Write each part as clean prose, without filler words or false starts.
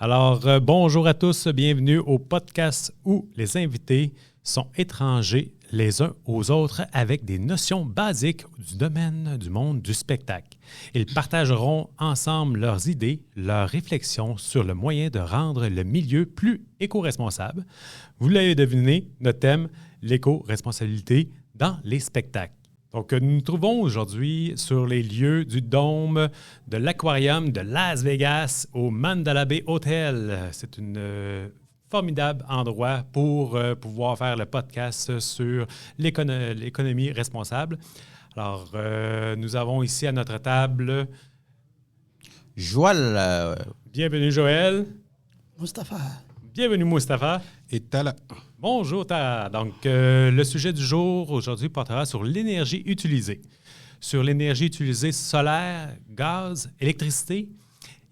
Alors, bonjour à tous, bienvenue au podcast où les invités sont étrangers les uns aux autres avec des notions basiques du domaine du monde du spectacle. Ils partageront ensemble leurs idées, leurs réflexions sur le moyen de rendre le milieu plus éco-responsable. Vous l'avez deviné, notre thème, l'éco-responsabilité dans les spectacles. Donc, nous nous trouvons aujourd'hui sur les lieux du dôme de l'aquarium de Las Vegas au Mandalay Bay Hotel. C'est un formidable endroit pour pouvoir faire le podcast sur l'économie responsable. Alors, nous avons ici à notre table Joël. Bienvenue, Joël. Mustapha. Bienvenue, Mustapha. Et Tala. Bonjour, Tala. Donc, le sujet du jour aujourd'hui portera sur l'énergie utilisée. Sur l'énergie utilisée solaire, gaz, électricité.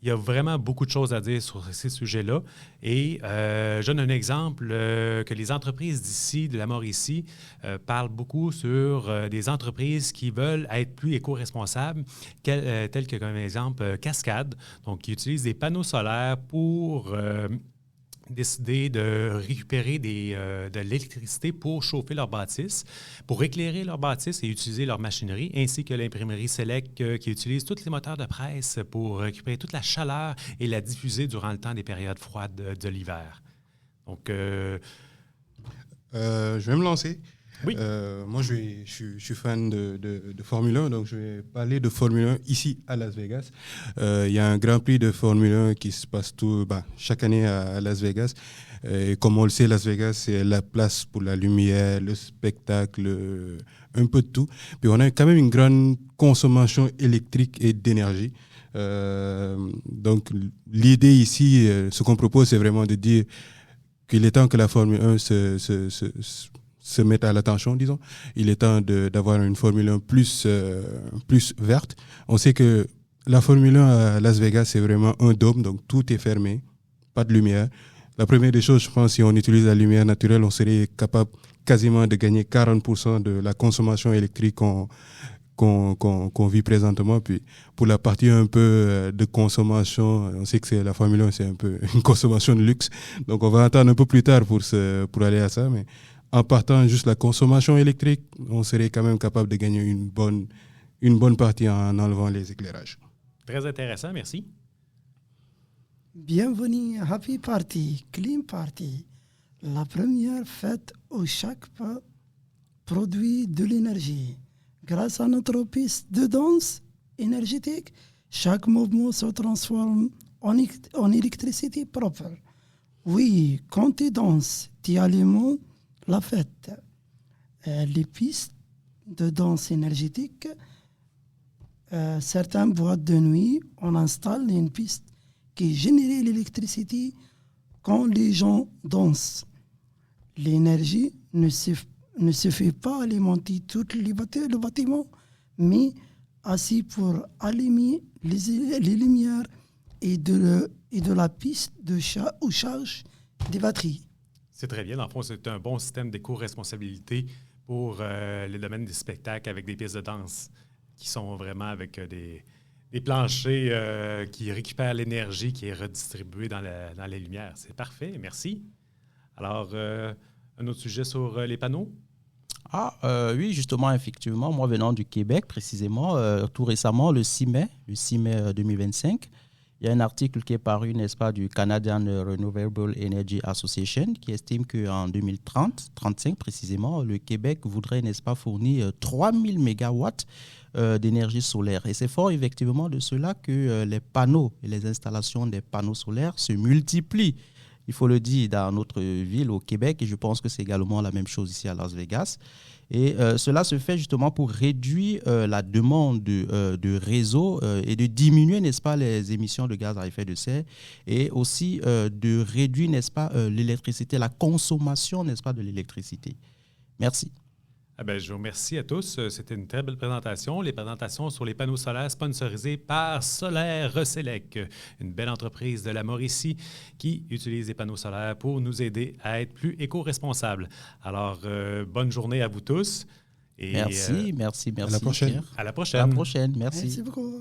Il y a vraiment beaucoup de choses à dire sur ces sujets-là. Et je donne un exemple que les entreprises d'ici, de la Mauricie, parlent beaucoup sur des entreprises qui veulent être plus éco-responsables, telles que, comme exemple, Cascade, donc qui utilisent des panneaux solaires pour décider de récupérer de l'électricité pour chauffer leur bâtisse, pour éclairer leur bâtisse et utiliser leur machinerie, ainsi que l'imprimerie Select qui utilise tous les moteurs de presse pour récupérer toute la chaleur et la diffuser durant le temps des périodes froides de l'hiver. Donc, je vais me lancer. Oui. Moi, je suis fan de Formule 1, donc je vais parler de Formule 1 ici à Las Vegas. Il y a un Grand Prix de Formule 1 qui se passe chaque année à Las Vegas. Et comme on le sait, Las Vegas, c'est la place pour la lumière, le spectacle, un peu de tout. Puis on a quand même une grande consommation électrique et d'énergie. Donc l'idée ici, ce qu'on propose, c'est vraiment de dire qu'il est temps que la Formule 1 se mettre à l'attention, disons. Il est temps d'avoir une Formule 1 plus verte. On sait que la Formule 1 à Las Vegas, c'est vraiment un dôme, donc tout est fermé, pas de lumière. La première des choses, je pense, si on utilise la lumière naturelle, on serait capable quasiment de gagner 40% de la consommation électrique qu'on vit présentement. Puis pour la partie un peu de consommation, on sait que la Formule 1, c'est un peu une consommation de luxe. Donc on va attendre un peu plus tard pour aller à ça, mais en partant juste la consommation électrique, on serait quand même capable de gagner une bonne partie en enlevant les éclairages. très intéressant, merci. Bienvenue à Happy Party, Clean Party, la première fête où chaque pas produit de l'énergie. Grâce à notre piste de danse énergétique, chaque mouvement se transforme en électricité propre. Oui, quand tu danses, tu alimentes la fête. Les pistes de danse énergétique, certaines boîtes de nuit, on installe une piste qui génère l'électricité quand les gens dansent. L'énergie ne se fait pas alimenter tout le bâtiment, mais assez pour allumer les lumières et de la piste où charge des batteries. C'est très bien. Dans le fond, c'est un bon système d'éco-responsabilité pour les domaines des spectacles avec des pièces de danse qui sont vraiment avec des planchers qui récupèrent l'énergie qui est redistribuée dans les lumières. C'est parfait. Merci. Alors, un autre sujet sur les panneaux? Oui, justement, effectivement, moi venant du Québec, précisément, tout récemment, le 6 mai 2025, il y a un article qui est paru, n'est-ce pas, du Canadian Renewable Energy Association qui estime qu'en 2035 précisément, le Québec voudrait, n'est-ce pas, fournir 3000 mégawatts d'énergie solaire. Et c'est fort effectivement de cela que les panneaux et les installations des panneaux solaires se multiplient. Il faut le dire, dans notre ville, au Québec, et je pense que c'est également la même chose ici à Las Vegas. Et cela se fait justement pour réduire la demande de réseau et de diminuer, n'est-ce pas, les émissions de gaz à effet de serre et aussi de réduire, n'est-ce pas, l'électricité, la consommation, n'est-ce pas, de l'électricité. Merci. Je vous remercie à tous. C'était une très belle présentation. Les présentations sur les panneaux solaires sponsorisées par Solaire Select, une belle entreprise de la Mauricie qui utilise des panneaux solaires pour nous aider à être plus éco-responsables. Alors, bonne journée à vous tous. Et merci. À la prochaine. Pierre. À la prochaine. À la prochaine, merci. Merci beaucoup.